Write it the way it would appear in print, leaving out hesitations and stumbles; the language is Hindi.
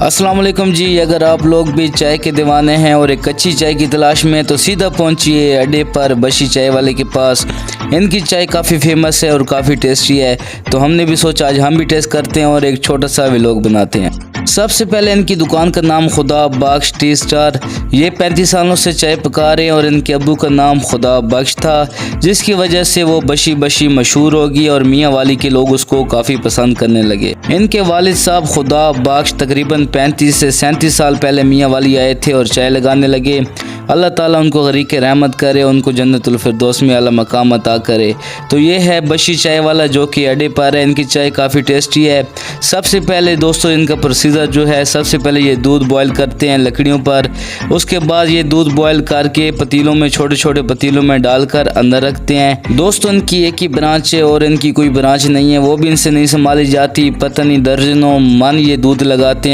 अस्सलाम वालेकुम जी। अगर आप लोग भी चाय के दीवाने हैं और एक अच्छी चाय की तलाश में तो सीधा पहुंचिए अड्डे पर बशी चाय वाले के पास। इनकी चाय काफ़ी फेमस है और काफ़ी टेस्टी है, तो हमने भी सोचा आज हम भी टेस्ट करते हैं और एक छोटा सा व्लॉग बनाते हैं। सबसे पहले इनकी दुकान का नाम खुदा बख्श टी स्टार। ये 35 सालों से चाय पका रहे हैं और इनके अब्बू का नाम खुदा बख्श था, जिसकी वजह से वो बशी बशी मशहूर होगी और मियाँ वाली के लोग उसको काफ़ी पसंद करने लगे। इनके वालिद साहब खुदा बख्श तकरीबन 35 से 37 साल पहले मियाँ वाली आए थे और चाय लगाने लगे। अल्लाह ताला उनको गरीक रहमत करे, उनको जन्नतुल फिरदौस में आला मकाम अता करे। तो ये है बशी चाय वाला जो कि अड्डे पर है। इनकी चाय काफ़ी टेस्टी है। सबसे पहले दोस्तों इनका प्रोसीजर जो है, सबसे पहले ये दूध बॉयल करते हैं लकड़ियों पर। उसके बाद ये दूध बॉयल करके पतीलों में, छोटे छोटे पतीलों में डालकर अंदर रखते हैं। दोस्तों इनकी एक ही ब्रांच है और इनकी कोई ब्रांच नहीं है, वो भी इनसे नहीं संभाली जाती। पता नहीं दर्जनों मन ये दूध लगाते हैं।